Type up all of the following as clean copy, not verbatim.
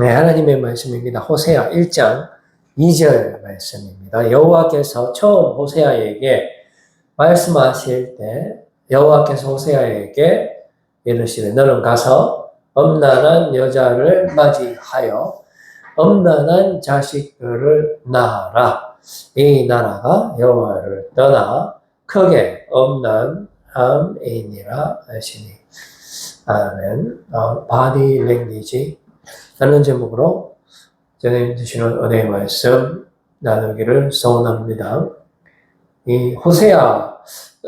네, 하나님의 말씀입니다. 호세아 1장 2절 말씀입니다. 여호와께서 처음 호세아에게 말씀하실 때 여호와께서 호세아에게 이르시되 너는 가서 엄난한 여자를 맞이하여 엄난한 자식들을 낳아라. 이 나라가 여호와를 떠나 크게 엄난함이니라 하시니. 아멘. 바디 랭귀지 라는 제목으로 전해 주시는 은혜의 말씀 나누기를 소원합니다. 이 호세아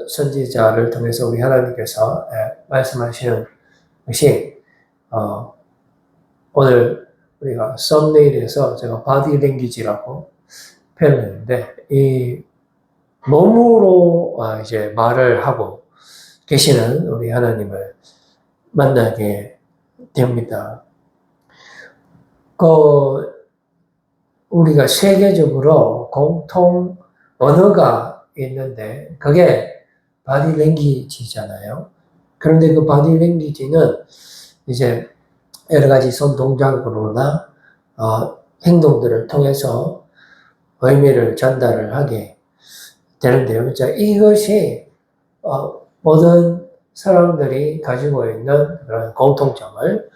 선지자를 통해서 우리 하나님께서 말씀하시는 것이 오늘 우리가 썸네일에서 제가 바디 랭귀지라고 표현했는데 이 몸으로 이제 말을 하고 계시는 우리 하나님을 만나게 됩니다. 우리가 세계적으로 공통 언어가 있는데 그게 바디 랭귀지잖아요. 그런데 그 바디 랭귀지는 이제 여러 가지 손 동작으로나 행동들을 통해서 의미를 전달을 하게 되는데요. 자, 이것이 모든 사람들이 가지고 있는 그런 공통점을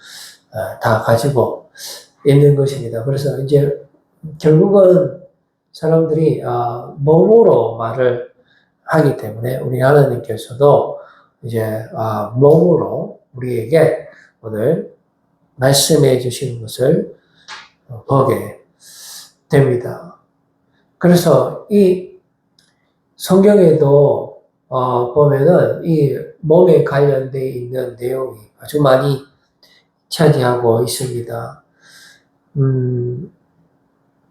다 가지고 있는 것입니다. 그래서 이제 결국은 사람들이 몸으로 말을 하기 때문에 우리 하나님께서도 이제 몸으로 우리에게 오늘 말씀해 주시는 것을 보게 됩니다. 그래서 이 성경에도 보면은 이 몸에 관련되어 있는 내용이 아주 많이 차지하고 있습니다.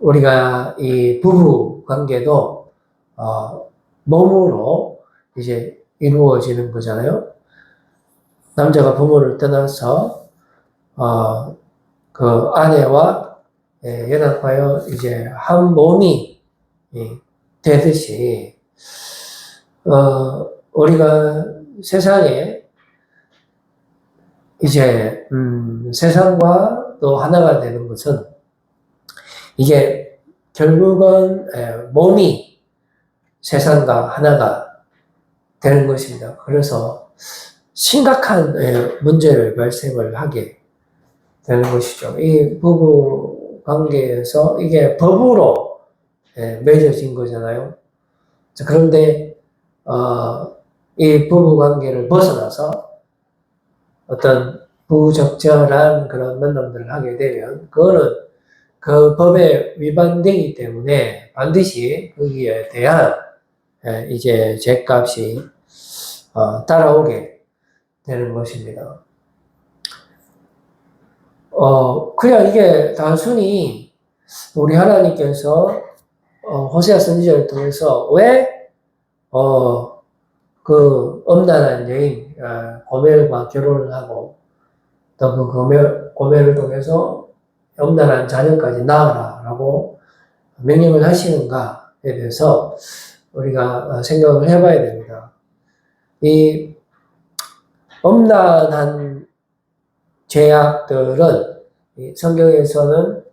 우리가 이 부부 관계도 몸으로 이제 이루어지는 거잖아요. 남자가 부모를 떠나서 그 아내와 연합하여 이제 한 몸이 되듯이 우리가 세상에 이제 세상과 또 하나가 되는 것은 이게 결국은 몸이 세상과 하나가 되는 것입니다. 그래서 심각한 문제를 발생을 하게 되는 것이죠. 이 부부 관계에서 이게 법으로 맺어진 거잖아요. 그런데 이 부부 관계를 벗어나서 어떤 부적절한 그런 만남들을 하게 되면 그거는 그 법에 위반되기 때문에 반드시 거기에 대한 이제 죄값이 따라오게 되는 것입니다. 그냥 이게 단순히 우리 하나님께서 호세아 선지자를 통해서 왜 그 엄난한 여인 고멜과 결혼을 하고 또 그 고멜을 통해서 엄난한 자녀까지 낳으라 라고 명령을 하시는가에 대해서 우리가 생각을 해봐야 됩니다. 이 엄난한 죄악들은 성경에서는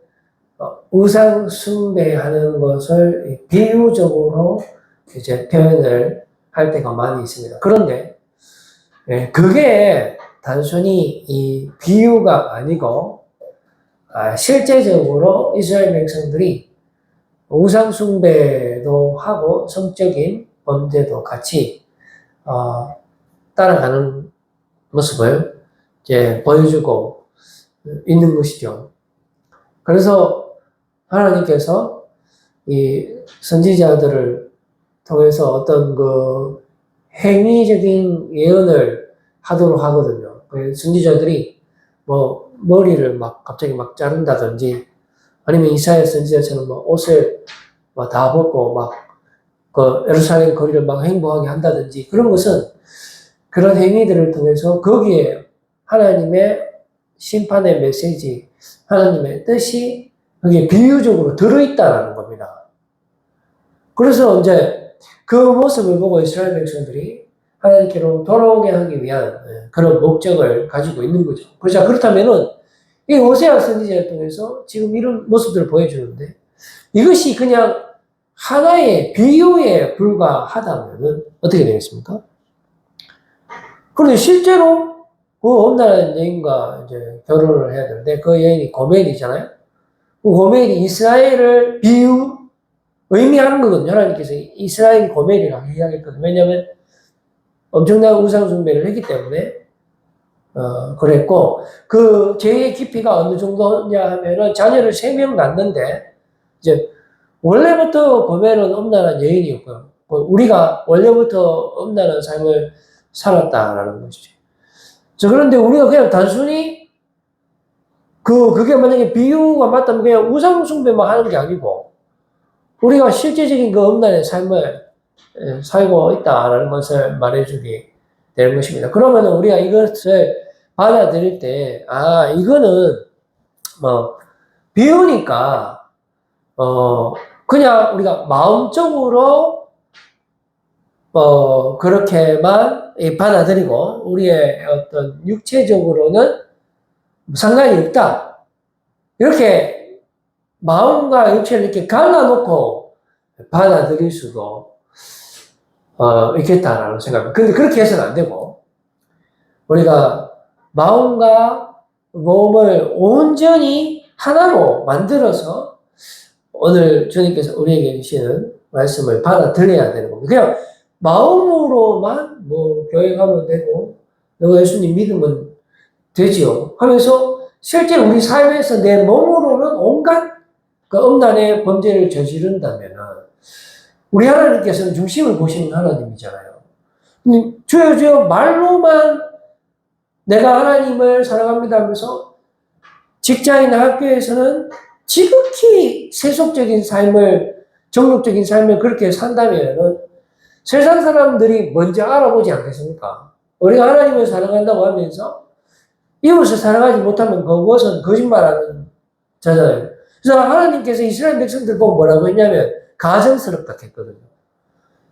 우상 숭배하는 것을 비유적으로 이제 표현을 할 때가 많이 있습니다. 그런데 그게 단순히 이 비유가 아니고 실제적으로 이스라엘 백성들이 우상 숭배도 하고 성적인 범죄도 같이 따라가는 모습을 이제 보여주고 있는 것이죠. 그래서 하나님께서 이 선지자들을 통해서 어떤 그 행위적인 예언을 하도록 하거든요. 선지자들이 뭐 머리를 막 갑자기 막 자른다든지 아니면 이사야 선지자처럼 뭐 옷을 막 다 벗고 막 그 예루살렘 거리를 막 행보하게 한다든지 그런 것은 그런 행위들을 통해서 거기에 하나님의 심판의 메시지, 하나님의 뜻이 거기에 비유적으로 들어있다라는 겁니다. 그래서 이제 그 모습을 보고 이스라엘 백성들이 하나님께로 돌아오게 하기 위한 그런 목적을 가지고 있는 거죠. 그렇다면은 이 호세아 선지자를 통해서 지금 이런 모습들을 보여주는데 이것이 그냥 하나의 비유에 불과하다면 어떻게 되겠습니까? 그런데 실제로 그 엄나라는 여인과 이제 결혼을 해야 되는데 그 여인이 고멜이잖아요. 그 고멜이 이스라엘을 의미하는 거거든요. 하나님께서 이스라엘이 고멜이라고 이야기했거든요. 왜냐하면 엄청난 우상 숭배를 했기 때문에 그랬고 그 죄의 깊이가 어느 정도냐 하면은 자녀를 3명 낳는데 이제 원래부터 고멜은 엄란한 여인이었고요. 우리가 원래부터 엄란한 삶을 살았다라는 것이죠. 그런데 우리가 그냥 단순히 그게 만약에 비유가 맞다면 그냥 우상숭배만 하는 게 아니고 우리가 실제적인 그 엄란의 삶을 살고 있다라는 것을 말해주게 되는 것입니다. 그러면 우리가 이것을 받아들일 때, 이거는 비유니까 그냥 우리가 마음적으로 그렇게만 받아들이고 우리의 어떤 육체적으로는 상관이 없다. 이렇게 마음과 육체를 이렇게 갈라놓고 받아들일 수도 있겠다라는 생각입니다. 근데 그렇게 해서는 안 되고 우리가 마음과 몸을 온전히 하나로 만들어서 오늘 주님께서 우리에게 주시는 말씀을 받아들여야 되는 겁니다. 그냥 마음으로만 교회 가면 되고 너가 예수님 믿으면 되지요 하면서 실제 우리 삶에서 내 몸으로는 온갖 그 엄난의 범죄를 저지른다면 우리 하나님께서는 중심을 보시는 하나님이잖아요. 주여 주여 말로만 내가 하나님을 사랑합니다 하면서 직장이나 학교에서는 지극히 세속적인 삶을, 정욕적인 삶을 그렇게 산다면 세상 사람들이 먼저 알아보지 않겠습니까? 우리가 하나님을 사랑한다고 하면서 이웃을 사랑하지 못하면 그것은 거짓말하는 자잖아요. 그래서 하나님께서 이스라엘 백성들 보고 뭐라고 했냐면 가증스럽다 했거든요.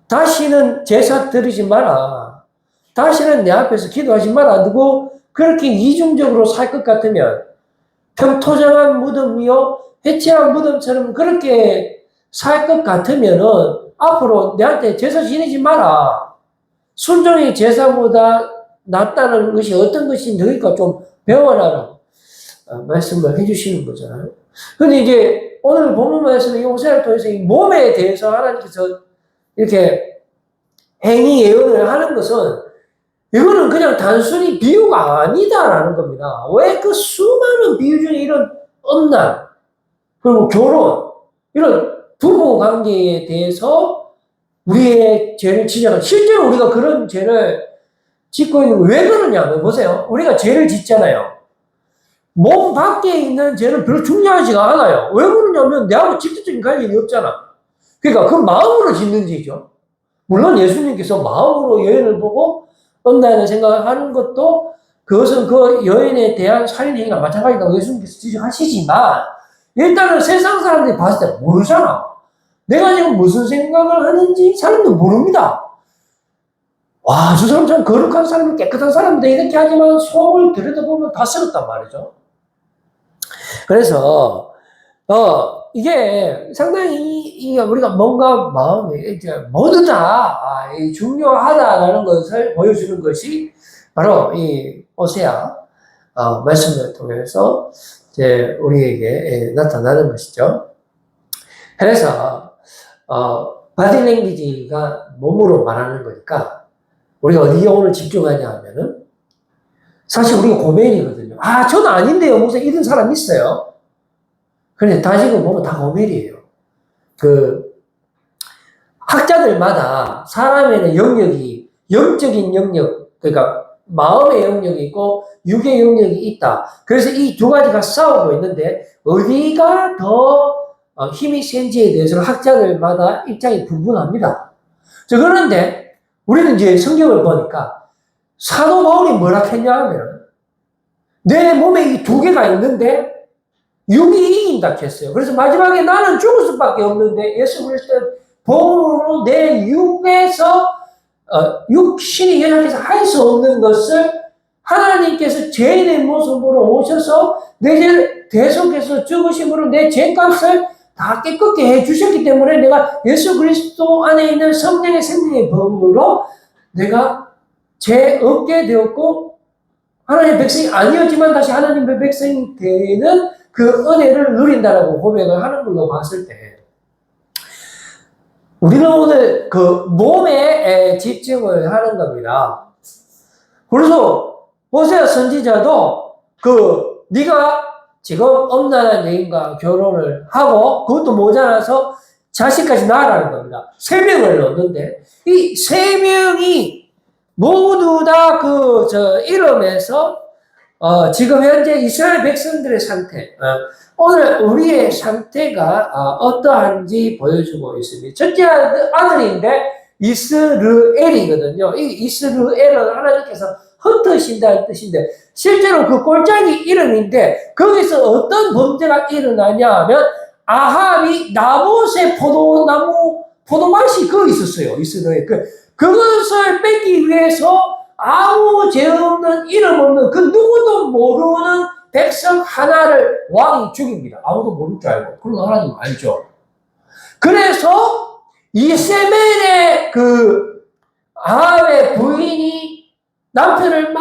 다시는 제사 드리지 마라. 다시는 내 앞에서 기도하지 마라. 누구 그렇게 이중적으로 살 것 같으면 평토장한 무덤이요 해체한 무덤처럼 그렇게 살 것 같으면은 앞으로 내한테 제사 지내지 마라. 순종이 제사보다 낫다는 것이 어떤 것인지 너희가 좀 배워라라고 말씀을 해주시는 거잖아요. 근데 이제 오늘 본문 말씀에 호세아를 통해서 이 몸에 대해서 하나님께서 이렇게 행위 예언을 하는 것은 이거는 그냥 단순히 비유가 아니다라는 겁니다. 왜 그 수많은 비유 중에 이런 엄난, 그리고 결혼, 이런 부부 관계에 대해서 우리의 죄를 지적하는, 실제로 우리가 그런 죄를 짓고 있는 거 왜 그러냐면, 보세요. 우리가 죄를 짓잖아요. 몸 밖에 있는 죄는 별로 중요하지가 않아요. 왜 그러냐면, 내하고 직접적인 관련이 없잖아. 그러니까 그 마음으로 짓는 죄죠. 물론 예수님께서 마음으로 여인을 보고 엄나는 생각을 하는 것도 그것은 그 여인에 대한 살인행위나 마찬가지라고 예수님께서 지적하시지만 일단은 세상 사람들이 봤을 때 모르잖아. 내가 지금 무슨 생각을 하는지 사람도 모릅니다. 와, 저 사람 참 거룩한 사람이 깨끗한 사람인데 이렇게 하지만 속을 들여다보면 다 썩었단 말이죠. 그래서 이게 상당히 우리가 뭔가 마음이 이제 모두 다 중요하다라는 것을 보여주는 것이 바로 이 호세아 말씀을 통해서 이제 우리에게 나타나는 것이죠. 그래서 바디 랭귀지가 몸으로 말하는 거니까 우리가 어디에 오늘 집중하냐 하면은 사실 우리가 고멜이거든요. 저는 아닌데요. 무슨 이런 사람 있어요. 그런데 다시금 보면 다 고멜이에요. 학자들마다 사람에는 영역이, 영적인 영역, 그러니까 마음의 영역이 있고 육의 영역이 있다. 그래서 이 두 가지가 싸우고 있는데 어디가 더 힘이 센지에 대해서는 학자들마다 입장이 분분합니다. 그런데 우리는 이제 성경을 보니까 사도 바울이 뭐라 했냐 하면 내 몸에 이 두 개가 있는데 육이 이긴다 했어요. 그래서 마지막에 나는 죽을 수밖에 없는데 예수 그리스도의 복음으로 내 육에서 육신이 연약해서 할 수 없는 것을 하나님께서 죄인의 모습으로 오셔서 내 죄를 대속해서 죽으심으로 내 죄값을 다 깨끗게 해주셨기 때문에 내가 예수 그리스도 안에 있는 성령의 생명의 법으로 내가 죄 없게 되었고 하나님의 백성이 아니었지만 다시 하나님의 백성이 되는 그 은혜를 누린다라고 고백을 하는 걸로 봤을 때 우리는 오늘 그 몸에 집중을 하는 겁니다. 그래서 호세아 선지자도 네가 지금 엄란한 여인과 결혼을 하고 그것도 모자라서 자식까지 낳으라는 겁니다. 3명을 넣었는데 이 3명이 모두 다 이름에서 지금 현재 이스라엘 백성들의 상태, 오늘 우리의 상태가 어떠한지 보여주고 있습니다. 첫째 아들인데 이스르엘이거든요. 이 이스르엘은 하나님께서 흩으신다는 뜻인데 실제로 그 꼴짝이 이름인데 거기서 어떤 범죄가 일어나냐 하면 아합이 나봇의 포도맛이 거기 있었어요. 이스라엘. 그것을 뺏기 위해서 아무 죄 없는 이름 없는 그 누구도 모르는 백성 하나를 왕이 죽입니다. 아무도 모를 줄 알고. 그런 거 하나님 알죠. 그래서 이세벨의 아합의 부인이 남편을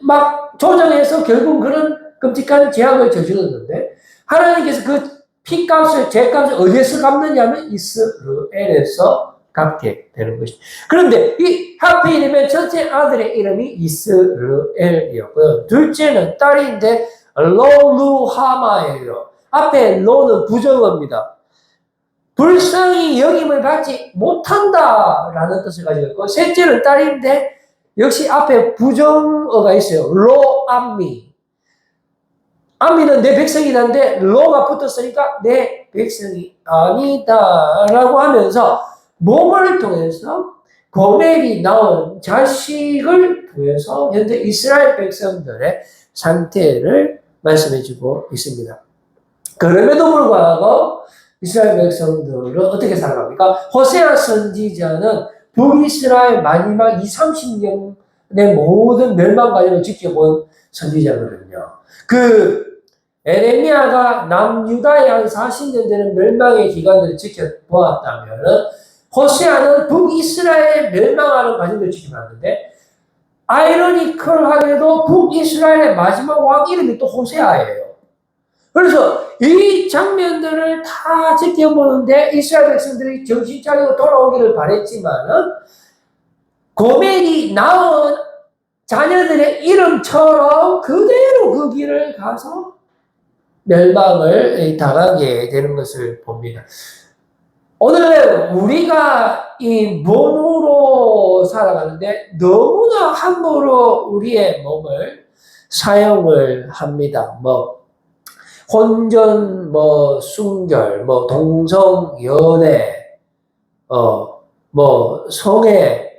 막 조정해서 결국 그런 끔찍한 죄악을 저질렀는데 하나님께서 그 피값을, 죄값을 어디에서 갚느냐면 이스라엘에서 갚게 되는 것이죠. 그런데 이 하필이면 첫째 아들의 이름이 이스라엘이었고요. 둘째는 딸인데 로루하마예요. 앞에 로는 부정어입니다. 불쌍히 여김을 받지 못한다라는 뜻을 가지고 있고 셋째는 딸인데 역시 앞에 부정어가 있어요. 로암미. 암미는 내 백성이란데 로가 붙었으니까 내 백성이 아니다라고 하면서 몸을 통해서 고멜이 낳은 자식을 통해서 현재 이스라엘 백성들의 상태를 말씀해주고 있습니다. 그럼에도 불구하고 이스라엘 백성들은 어떻게 살아갑니까? 호세아 선지자는 북이스라엘 마지막 20-30년의 모든 멸망 과정을 지켜본 선지자거든요. 에레미야가 남유다의 한 40년 되는 멸망의 기간을 지켜보았다면 호세아는 북이스라엘 멸망하는 과정을 지켜봤는데 아이러니컬하게도 북이스라엘의 마지막 왕 이름이 또 호세아예요. 그래서 이 장면들을 다 지켜보는데 이스라엘 백성들이 정신 차리고 돌아오기를 바랬지만은 고멜이 낳은 자녀들의 이름처럼 그대로 그 길을 가서 멸망을 당하게 되는 것을 봅니다. 오늘 우리가 이 몸으로 살아가는데 너무나 함부로 우리의 몸을 사용을 합니다. 혼전, 순결, 동성연애, 성애,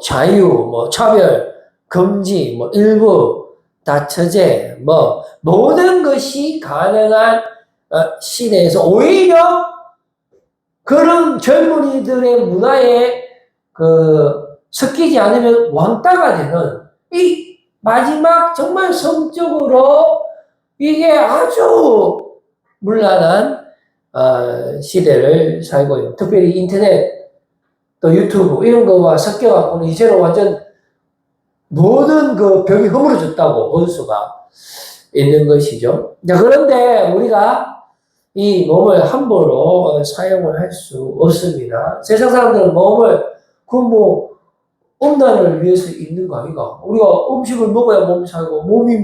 자유, 차별, 금지, 일부, 다처제, 모든 것이 가능한 시대에서 오히려 그런 젊은이들의 문화에 섞이지 않으면 왕따가 되는 이 마지막 정말 성적으로 이게 아주 문란한 시대를 살고 있는 특별히 인터넷 또 유튜브 이런 거와 섞여갖고는 이제는 완전 모든 벽이 허물어졌다고 볼 수가 있는 것이죠. 그런데 우리가 이 몸을 함부로 사용을 할 수 없습니다. 세상 사람들은 몸을 엄란을 위해서 있는 거 아닌가? 우리가 음식을 먹어야 몸이 살고 몸이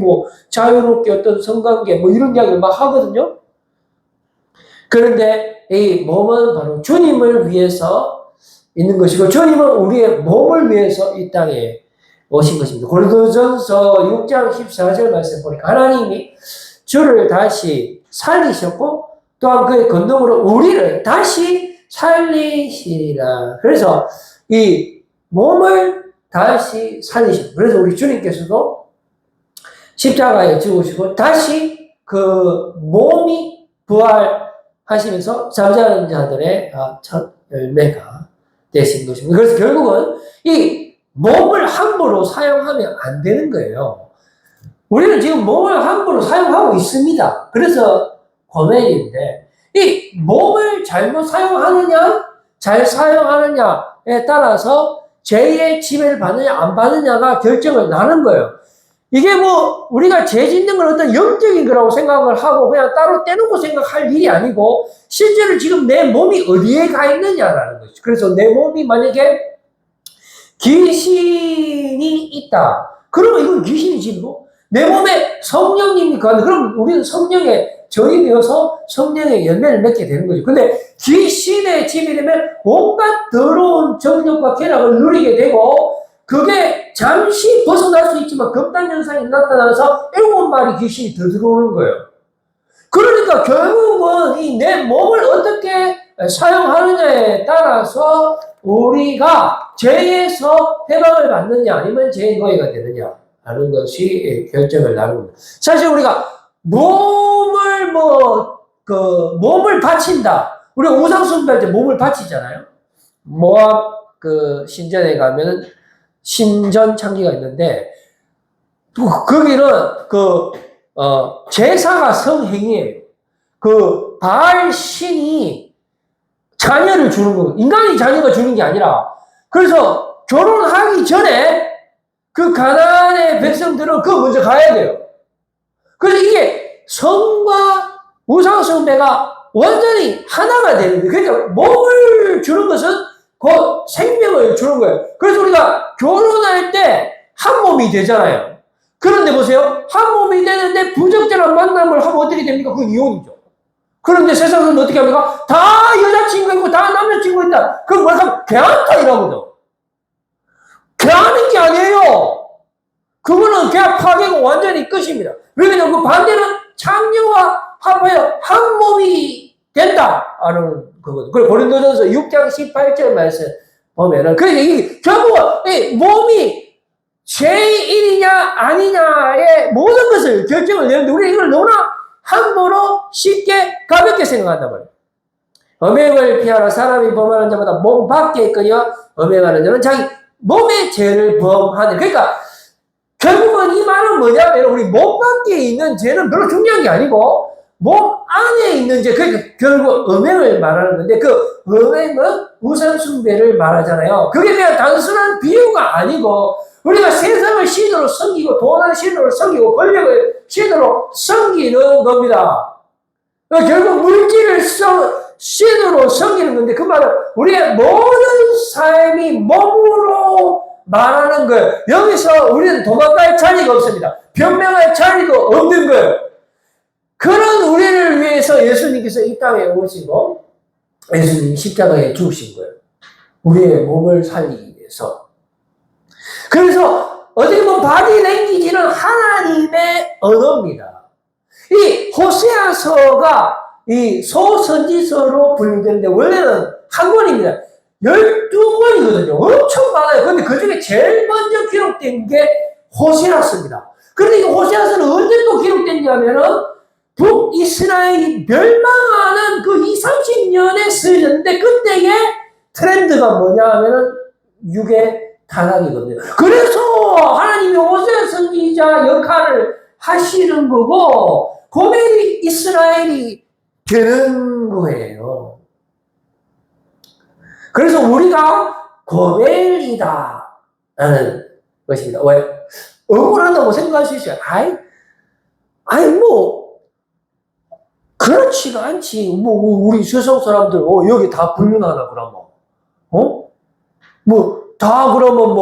자유롭게 어떤 성관계 이런 이야기를 막 하거든요. 그런데 이 몸은 바로 주님을 위해서 있는 것이고 주님은 우리의 몸을 위해서 이 땅에 오신 것입니다. 고린도전서 6장 14절 말씀 보니까 하나님이 주를 다시 살리셨고 또한 그의 권능으로 우리를 다시 살리시리라. 그래서 이 몸을 다시 살리시고 그래서 우리 주님께서도 십자가에 죽으시고 다시 그 몸이 부활하시면서 잠자는 자들의 첫 열매가 되신 것입니다. 그래서 결국은 이 몸을 함부로 사용하면 안 되는 거예요. 우리는 지금 몸을 함부로 사용하고 있습니다. 그래서 고민인데, 이 몸을 잘못 사용하느냐, 잘 사용하느냐에 따라서 죄의 지배를 받느냐, 안 받느냐가 결정을 나는 거예요. 이게 뭐, 우리가 죄 짓는 건 어떤 영적인 거라고 생각을 하고 그냥 따로 떼놓고 생각할 일이 아니고, 실제로 지금 내 몸이 어디에 가 있느냐라는 거죠. 그래서 내 몸이 만약에 귀신이 있다. 그러면 이건 귀신이지 뭐. 내 몸에 성령님이 거하는, 그럼 우리는 성령에 정이 되어서 성령의 열매를 맺게 되는 거죠. 근데 귀신의 집이 되면 온갖 더러운 정욕과 쾌락을 누리게 되고, 그게 잠시 벗어날 수 있지만 금단현상이 나타나서 7마리 귀신이 더 들어오는 거예요. 그러니까 결국은 이 내 몸을 어떻게 사용하느냐에 따라서 우리가 죄에서 해방을 받느냐 아니면 죄의 노예가 되느냐 하는 것이 결정을 나눕니다. 사실 우리가 몸을 몸을 바친다. 우리가 우상숭배할 때 몸을 바치잖아요. 모압 신전에 가면은 신전 창기가 있는데, 거기는 제사가 성행위예요. 바알 신이 자녀를 주는 거예요. 인간이 자녀가 주는 게 아니라. 그래서 결혼하기 전에 그 가나안의 백성들은 먼저 가야 돼요. 그래서 이게 성과 우상숭배가 완전히 하나가 되는 거예요. 그러니까 몸을 주는 것은 곧 생명을 주는 거예요. 그래서 우리가 결혼할 때 한 몸이 되잖아요. 그런데 보세요. 한 몸이 되는데 부적절한 만남을 하면 어떻게 됩니까? 그건 이혼이죠. 그런데 세상은 어떻게 합니까? 다 여자친구 있고 다 남자친구 있다. 그건 뭐야? 개한다 이라거든. 개하는 게 아니에요. 그거는 계약 파괴고 완전히 끝입니다. 왜냐면 그 반대는 창녀와 합하여 한 몸이 된다. 하는 그거죠. 그리고 고린도전서 6장 18절 말씀 보면은, 그러니까 이 결국은 이 몸이 죄의 일이냐 아니냐의 모든 것을 결정을 내는데 우리 이걸 너무나 함부로 쉽게 가볍게 생각한단 말이에요. 음행을 피하라. 사람이 범하는 자보다 몸 밖에 있거니와 음행하는 자는 자기 몸의 죄를 범하네. 그러니까 결국은 이 말은 뭐냐면 우리 몸 밖에 있는 죄는 별로 중요한 게 아니고 몸 안에 있는 죄, 그러니까 결국 음행을 말하는 건데 그 음행은 우상숭배를 말하잖아요. 그게 그냥 단순한 비유가 아니고 우리가 세상을 신으로 섬기고 돈을 신으로 섬기고 권력을 신으로 섬기는 겁니다. 결국 물질을 신으로 섬기는 건데 그 말은 우리의 모든 삶이 몸으로 말하는 거예요. 여기서 우리는 도망갈 자리가 없습니다. 변명할 자리도 없는 거예요. 그런 우리를 위해서 예수님께서 이 땅에 오시고 예수님이 십자가에 죽으신 거예요. 우리의 몸을 살리기 위해서. 그래서 어떻게 보면 바디 랭귀지는 하나님의 언어입니다. 이 호세아서가 이 소선지서로 분류되는데 원래는 한 권입니다. 12권이거든요. 엄청 많아요. 근데 그 중에 제일 먼저 기록된 게 호세아서입니다. 그런데 이 호세아서는 언제 또 기록됐냐면은 북이스라엘이 멸망하는 그 20-30년에 쓰여졌는데 그때의 트렌드가 뭐냐 하면은 육의 타락이거든요. 그래서 하나님이 호세아 선지자 역할을 하시는 거고 고멜이 이스라엘이 되는 거예요. 그래서 우리가 고멜이다 라는 것입니다. 왜? 억울하다고 생각할 수 있어요. 그렇지가 않지. 우리 세상 사람들, 여기 다 불륜하나, 그러면. 다 그러면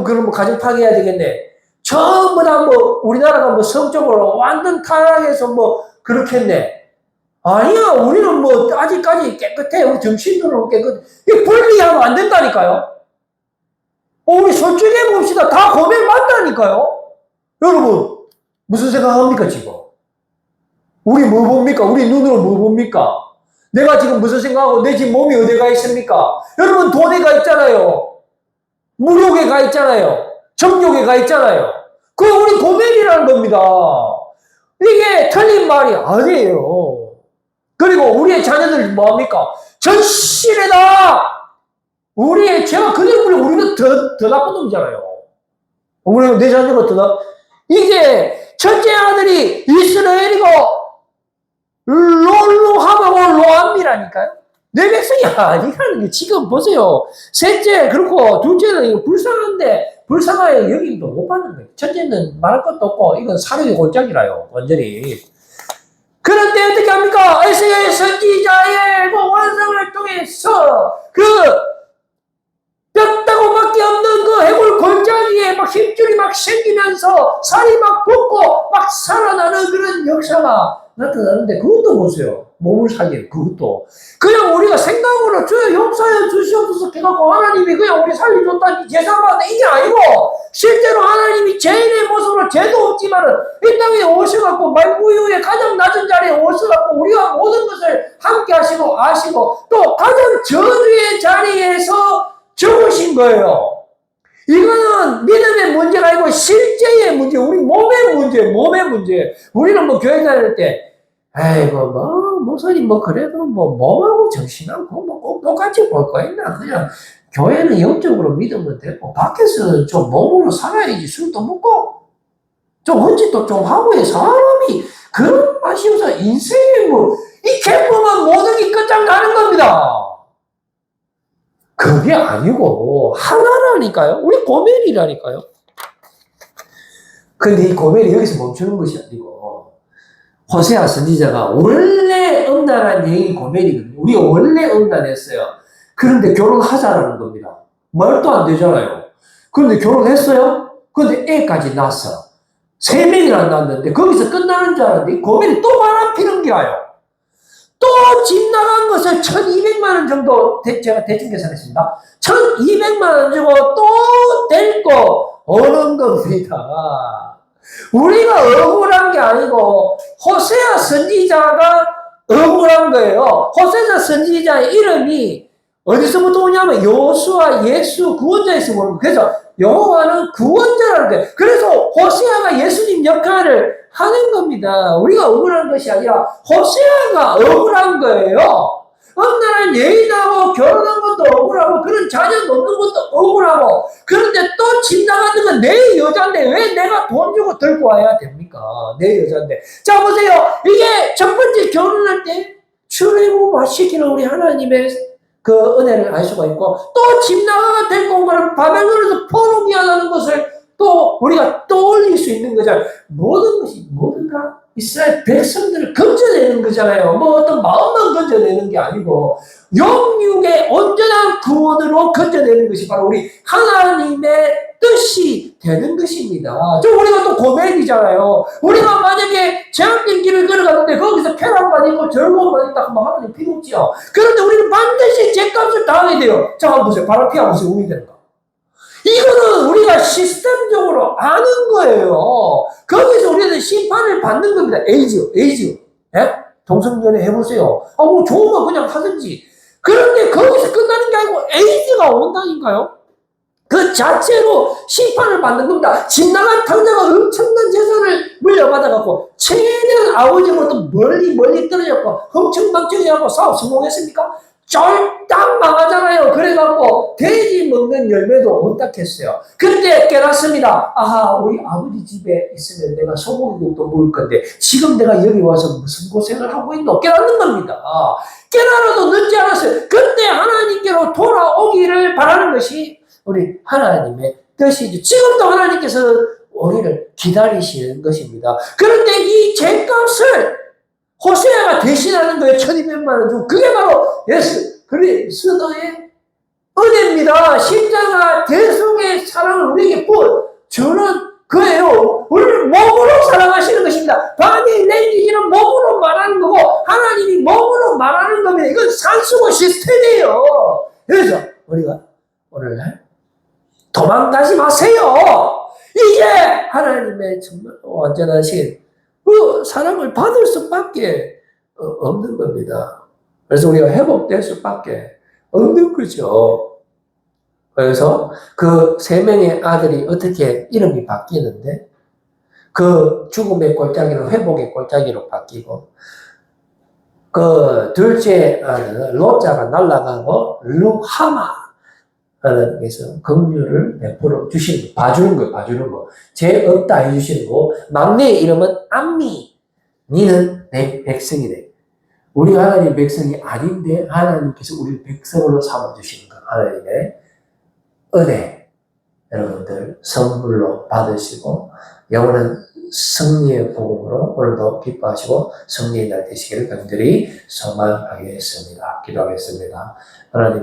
그러면 가정 파괴해야 되겠네. 전부 다 우리나라가 성적으로 완전 타락해서 그렇겠네. 아니야, 우리는 아직까지 깨끗해. 우리 정신으로 깨끗해. 이 분리하면 안 된다니까요. 우리 솔직히 봅시다. 다 고백 맞다니까요. 여러분, 무슨 생각합니까, 지금? 우리 뭐 봅니까? 우리 눈으로 뭐 봅니까? 내가 지금 무슨 생각하고 내 지금 몸이 어디가 있습니까? 여러분, 돈에 가 있잖아요. 무력에 가 있잖아요. 정욕에 가 있잖아요. 그게 우리 고백이라는 겁니다. 이게 틀린 말이 아니에요. 그리고 우리의 자녀들 뭐합니까? 전신에다 우리의 죄가 그대로 물려 우리는 더 나쁜 놈이잖아요. 우리는 내 자녀가 이게 첫째 아들이 이스라엘이고 롤로함하고 로암이라니까요. 내 백성이 아니라는 게 지금 보세요. 셋째 그렇고 둘째는 불쌍한데 불쌍하게 여기도 못 받는 거예요. 첫째는 말할 것도 없고 이건 사륙의 골짜기라요. 완전히. 그런데 어떻게 합니까? 에스겔 선지자의 그 완성을 통해서 그 뼈다고밖에 없는 그 해골 골짜기에 막 힘줄이 막 생기면서 살이 막 돋고 막 살아나는 그런 역사가 나타나는데 그것도 보세요. 몸을 살리는 그것도 그냥 우리가 생각으로 주여 용서해 주시옵소서 해갖고 하나님이 그냥 우리 살려줬다니 제사받는다 이게 아니고 실제로 하나님이 죄인의 모습으로 죄도 없지만은 이 땅에 오셔갖고 만구유의 가장 낮은 자리에 오셔갖고 우리가 모든 것을 함께 하시고 아시고 또 가장 저주의 자리에서 죽으신 거예요. 이거는 믿음의 문제가 아니고 실제의 문제, 우리 몸의 문제. 우리는 뭐 교회 다닐 때 아이고, 목사님, 그래도 몸하고 정신하고 꼭 똑같이 볼 거 있나? 그냥, 교회는 영적으로 믿으면 되고, 밖에서 좀 몸으로 살아야지, 술도 먹고, 좀 헛짓도 좀 하고 해. 사람이 그런 맛이 없어. 인생이 이 개뿔만 모든 게 끝장나는 겁니다. 그게 아니고, 하나라니까요. 우리 고멜이라니까요. 근데 이 고멜이 여기서 멈추는 것이 아니고, 호세아 선지자가 원래 음란한 여인이 고멜이거든요. 우리가 원래 음란했어요. 그런데 결혼하자라는 겁니다. 말도 안 되잖아요. 그런데 결혼했어요? 그런데 애까지 낳았어. 3명이나 낳았는데 거기서 끝나는 줄 알았는데 고멜이 또 바람 피는 거예요. 또 집 나간 것을 1200만 원 정도 제가 대충 계산했습니다. 1200만 원 주고 또 데리고 오는 겁니다. 우리가 억울한 게 아니고 호세아 선지자가 억울한 거예요. 호세아 선지자의 이름이 어디서부터 오냐면 여호수아 예수 구원자에서 오는 거예요. 그래서 여호와는 구원자라는 거예요. 그래서 호세아가 예수님 역할을 하는 겁니다. 우리가 억울한 것이 아니라 호세아가 억울한 거예요. 엄나라 예인하고 결혼한 것도 억울하고 그런 자녀 놓는 것도 억울하고 그런데 또 집 나가는 건 내 여자인데 왜 내가 돈 주고 들고 와야 됩니까? 내 여자인데. 자 보세요. 이게 첫 번째 결혼할 때 출애굽 시키는 우리 하나님의 그 은혜를 알 수가 있고 또 집 나가가 데리고 온 거는 바벨론에서 포로기하는 것을 또 우리가 떠올릴 수 있는 거잖아요. 모든 것이 모든 다 이스라엘 백성들을 건져내는 거잖아요. 어떤 마음만 건져내는 게 아니고 영육의 온전한 구원으로 건져내는 것이 바로 우리 하나님의 뜻이 되는 것입니다. 우리가 또 고멜이잖아요. 우리가 만약에 제한된 길을 걸어가는데 거기서 쾌락만 있고 즐거움만 있다 하면 하나님 필요없지요. 그런데 우리는 반드시 죄값을 당하게 돼요. 자, 한번 보세요. 바로 피하면서 우이 되는 거. 이거는 우리가 시스템적으로 아는 거예요. 거기서 우리는 심판을 받는 겁니다. 에이즈. 예? 동성연애 해보세요. 좋은 거 그냥 하든지. 그런데 거기서 끝나는 게 아니고 에이즈가 온다니까요. 그 자체로 심판을 받는 겁니다. 집 나간 당자가 엄청난 재산을 물려받아갖고 최대한 아버지로부터 멀리 떨어졌고 흥청망청해갖고 사업 성공했습니까? 쫄딱 망하잖아요. 그래갖고 돼지 먹는 열매도 온딱했어요. 그때 깨닫습니다. 아하, 우리 아버지 집에 있으면 내가 소고기국도 먹을 건데 지금 내가 여기 와서 무슨 고생을 하고 있노? 깨닫는 겁니다. 깨달아도 늦지 않았어요. 그때 하나님께로 돌아오기를 바라는 것이 우리 하나님의 뜻이죠. 지금도 하나님께서 우리를 기다리시는 것입니다. 그런데 이 죄값을 호세아가 대신하는 거예요. 1200만 원 주고. 그게 바로 예수 그리스도의 은혜입니다. 십자가 대속의 사랑을 우리에게 주는 거예요. 우리를 몸으로 사랑하시는 것입니다. 바디 랭귀지는 몸으로 말하는 거고 하나님이 몸으로 말하는 겁니다. 이건 산수고 시스템이에요. 그래서 우리가 오늘날 도망가지 마세요. 이게 하나님의 정말 완전하신 그 사랑을 받을 수밖에 없는 겁니다. 그래서 우리가 회복될 수밖에 없는 거죠. 그래서 그 3명의 아들이 어떻게 이름이 바뀌는데 그 죽음의 골짜기로 회복의 골짜기로 바뀌고 그 둘째 아들 롯자가 날아가고 루하마 하나님께서 긍휼을 베풀어 주시는 거, 봐주는 거예요, 봐주는 거. 죄 없다 해주시는 거. 막내의 이름은 암미. 니는 내 백성이래. 우리 하나님 백성이 아닌데 하나님께서 우리 백성으로 삼아주시는 거. 하나님의 은혜. 여러분들 선물로 받으시고 영원한 승리의 복음으로 오늘도 기뻐하시고 승리의 날 되시기를 간절히 소망하겠습니다. 기도하겠습니다. 하나님